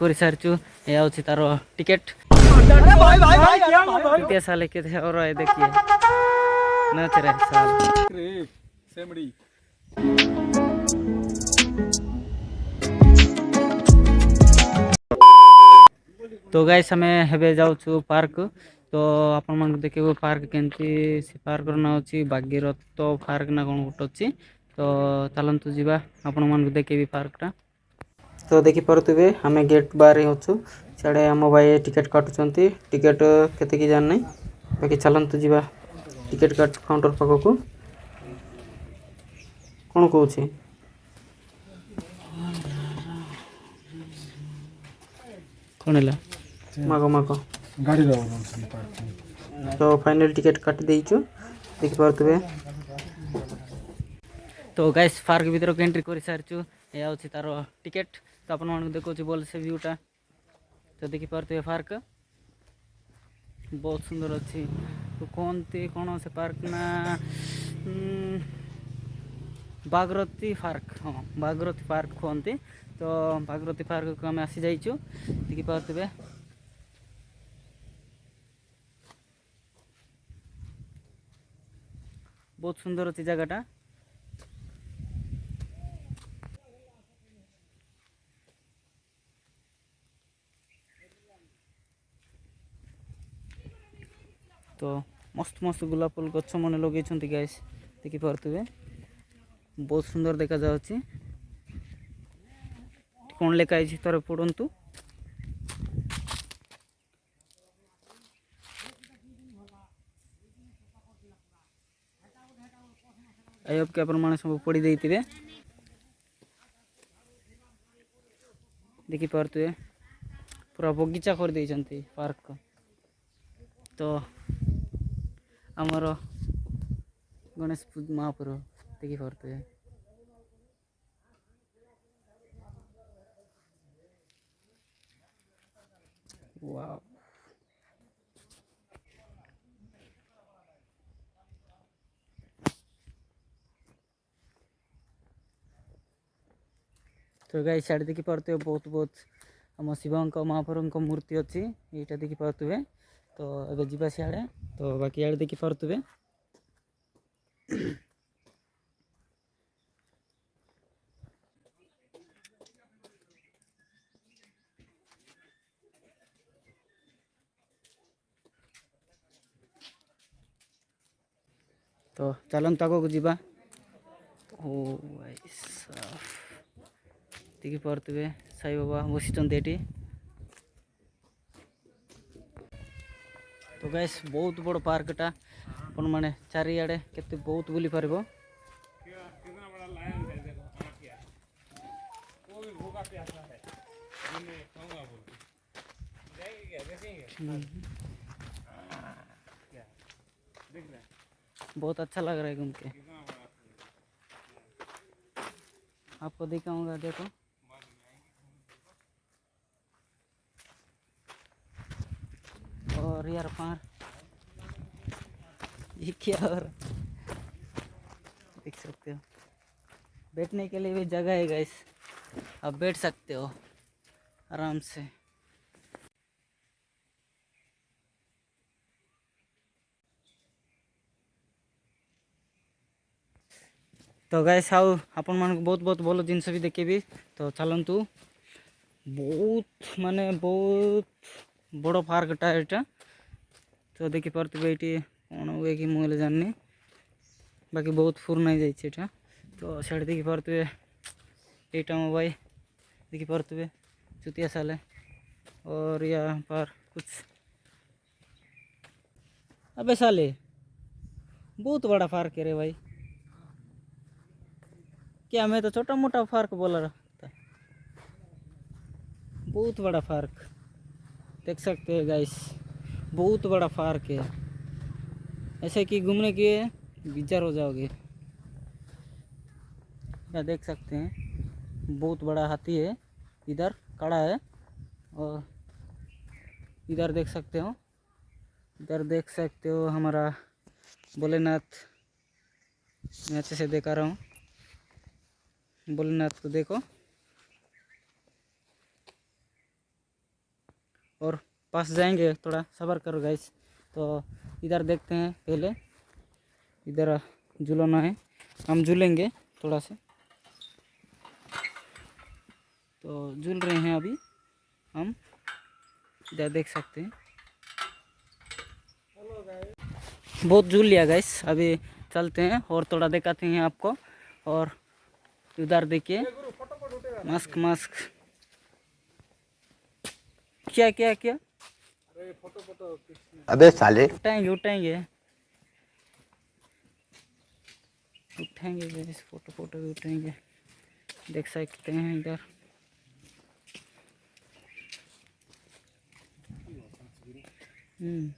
କରି ସାରିଛୁ। ଏହା ହେଉଛି ତାର ଟିକେଟ୍। कितने साल के थे और आए देखिए नाच रहे साल। तो गाइस हमें हेबे जाउछु पार्क। तो आपण मन देखिबो पार्क केंती से पार्क ना अछि भागीरथ पार्क ना कोन गुट अछि। तो चलंतु जीवा आपण मन देखिबी पार्क टा। तो देखि परतुबे हमें गेट बाहर होछु। साडे हम भाई टिकट काटुचंती। टिकट केते की जान नै बाकी चलंतु जीवा टिकट काउंटर पाखकु। कोन कहूछि कोन हला मागो मागो गाड़ी रो। तो फाइनल टिकट काट देइछु देखि परतुबे। तो गाइस पार्क भीतर एंट्री कर सारछु। या होछि तारो टिकट। तो अपन मन देखो बोल से व्यूटा। तो देखि पारते पार्क बहुत सुंदर अच्छी। तो कौनती कौन से पार्क ना बागरती पार्क। हाँ बागरती पार्क कहते। तो बागरती पार्क को आम आसी जाइछु देखि पारते। बहुत सुंदर अच्छी जगहटा। तो मस्त मस्त गुलाब फूल गछ मन लगे गाइस देखि पारते। बहुत सुंदर देखा जाउछि। कौन लेखा है तार पढ़ंतु। आई होप के अपन माने सब पढ़ी देइतिबे। देखि पारते पूरा बगीचा कर देइछंती पार्क को। तो आमर गणेश महाप्रभु देखि पारते। वाओ तो गाइस साइड देखि पारते बहुत बहुत आम शिवंक महाप्रभु मूर्ति अच्छी यहाँ देखि पारते। तो एबे जीवा सियाड़े। तो बाकी आड़े देखि पारते। तो चलन तक को जीवा। ओ देखि पारते साई बाबा बसिचंते एटी। तो गाइस बहुत बड़ पार्कटा अपन माने चारिआडे केते बहुत बुली पारबो। बहुत अच्छा लग रहा है घूम के। आपको दिखाऊंगा देखो। और यार पार ये क्या हो रहा देख सकते हो। बैठने के लिए भी जगह है गाइस। आप बैठ सकते हो आराम से। तो गाइस आउ आपण मान बहुत बहुत भल जिनस भी देखेबी। तो चलतु बहुत माने बहुत बड़ पार्कटा एटा। तो देखि पारते ये कौन हुए कि मुझे जाननी बाकी बहुत पुराना जाइए। तो साइड देखि पारते यहाँ मो भाई देखि पारते चुतिया साले। और यहाँ पर कुछ अबे साले बहुत बड़ा पार्क है रे भाई। क्या मैं तो छोटा मोटा पार्क बोला रहा। बहुत बड़ा पार्क देख सकते हैं गाइस। बहुत बड़ा पार्क है ऐसे कि घूमने के बेजार हो जाओगे। क्या देख सकते हैं बहुत बड़ा हाथी है इधर खड़ा है। और इधर देख सकते हो। इधर देख सकते हो हमारा भोलेनाथ मैं अच्छे से दिखा रहा हूँ। भोलेनाथ को देखो, और पास जाएंगे, थोड़ा सब्र करो गाइस। तो इधर देखते हैं, पहले इधर झूलना है, हम झूलेंगे थोड़ा सा। तो झूल रहे हैं अभी हम, इधर देख सकते हैं। बहुत झूल लिया गाइस, अभी चलते हैं और थोड़ा दिखाते हैं आपको। और उधर देखिए, मास्क मास्क, क्या क्या क्या, अबे साले। उठाएंगे उठाएंगे उठाएंगे गाइस, फोटो फोटो भी उठाएंगे, देख सकते हैं इधर। हम्म,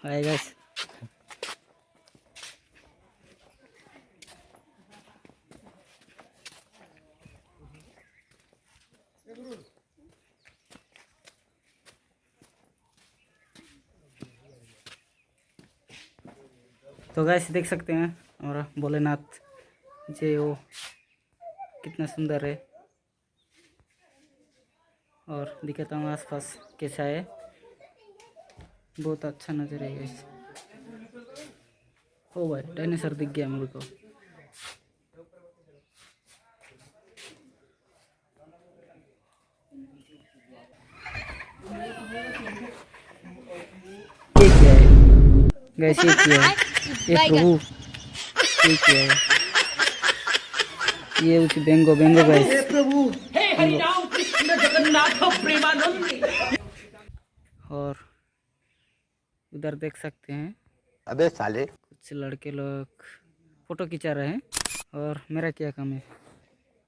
हाय गाइस। तो गाइस देख सकते हैं हमारा भोलेनाथ जी, वो कितना सुंदर है। और दिखाता हूँ आसपास कैसा है, बहुत अच्छा नज़र है गाइस। ओ भाई, डायनासोर दिख गया मेरे को। ये क्या है गाइस, ये क्या है, ये प्रभु, ये क्या है, ये उस बेंगो बेंगो गाइस, प्रभु हे हरि राम कृष्ण जगन्नाथ प्रेमानंद। और उधर देख सकते हैं अबे साले। कुछ लड़के लोग फोटो खिंचा रहे हैं, और मेरा क्या काम है,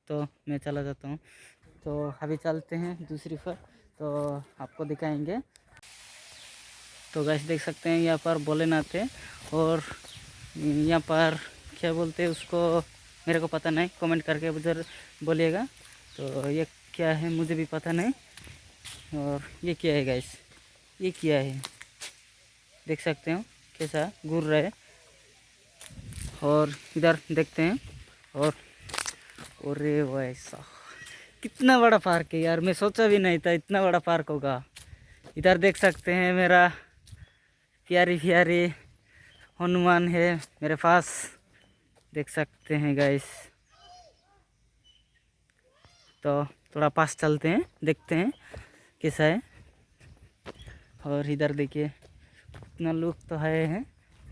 तो मैं चला जाता हूँ। तो अभी चलते हैं दूसरी पर, तो आपको दिखाएंगे। तो गैस देख सकते हैं यहाँ पर भोलेनाथ है, और यहाँ पर क्या बोलते हैं उसको, मेरे को पता नहीं, कमेंट करके उधर बोलिएगा। तो ये क्या है मुझे भी पता नहीं। और ये क्या है गैस, ये क्या है, देख सकते हो कैसा घूर रहा है। और इधर देखते हैं, और रे वैसा कितना बड़ा पार्क है यार, मैं सोचा भी नहीं था इतना बड़ा पार्क होगा। इधर देख सकते हैं मेरा प्यारी प्यारी हनुमान है मेरे पास, देख सकते हैं गाइस। तो थोड़ा पास चलते हैं, देखते हैं कैसा है। और इधर देखिए कितना लोग तो है हैं,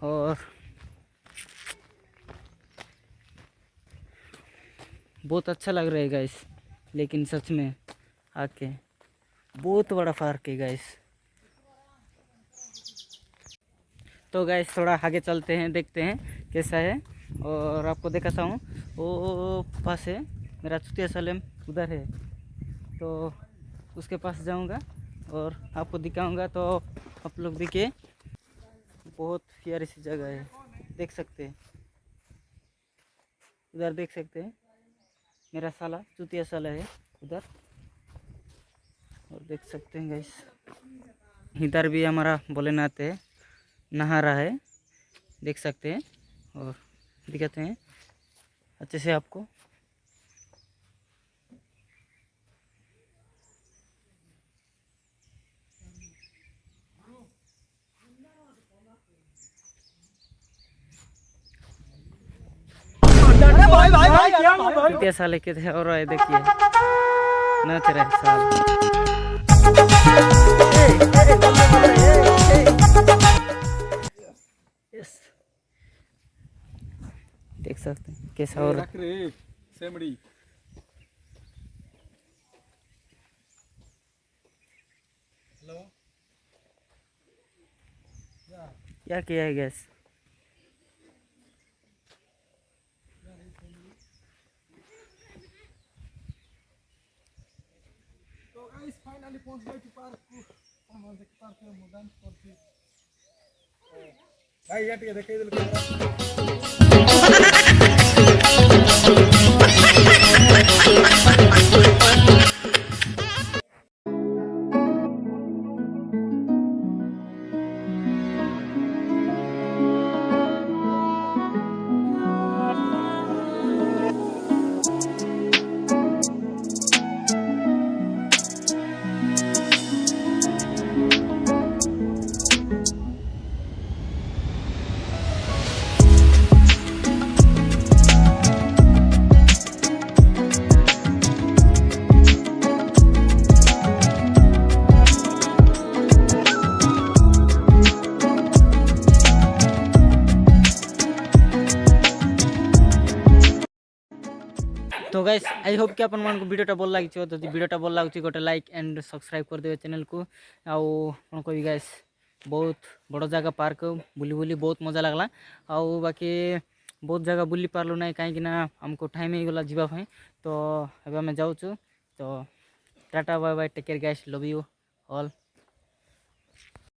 और बहुत अच्छा लग रहा है गाइस, लेकिन सच में आके बहुत बड़ा पार्क है गाइस। तो गाइस थोड़ा आगे चलते हैं, देखते हैं कैसा है, और आपको दिखाता हूँ। वो पास है मेरा चुतिया सलेम, उधर है, तो उसके पास जाऊंगा और आपको दिखाऊंगा। तो आप लोग देखिए, बहुत प्यारी सी जगह है, देख सकते हैं। उधर देख सकते हैं मेरा साला, चुतिया साला है उधर, और देख सकते हैं गाइस। इधर भी हमारा भोलेनाथ है, नहा रहा है, देख सकते हैं, और दिखाते हैं अच्छे से आपको। चुतिया साले के थे, और आए देखिए नाच रहे साल। यस, देख सकते हैं कैसा और क्या किया है गैस। तो गाइस फाइनली पहुंच गए थे पार्क को हम देख पार्क में मैदान करती भाई ये टिके देखे दिल कैमरा तो गाइस आई होप कि अपन मन को वीडियोटा भल लगी तो वीडियोटा भल लगुच गोटे लाइक एंड सब्सक्राइब कर देवे चैनल को आउ कौन कह गाइस बहुत बड़ जगह पार्क बुली बुली बहुत मजा लगला आउ बाकी बहुत जगह बुली पार्लु ना कहीं हमको टाइम ही गला जीवाई तो अब आम जाऊँ तो tata bye bye take care guys love you all.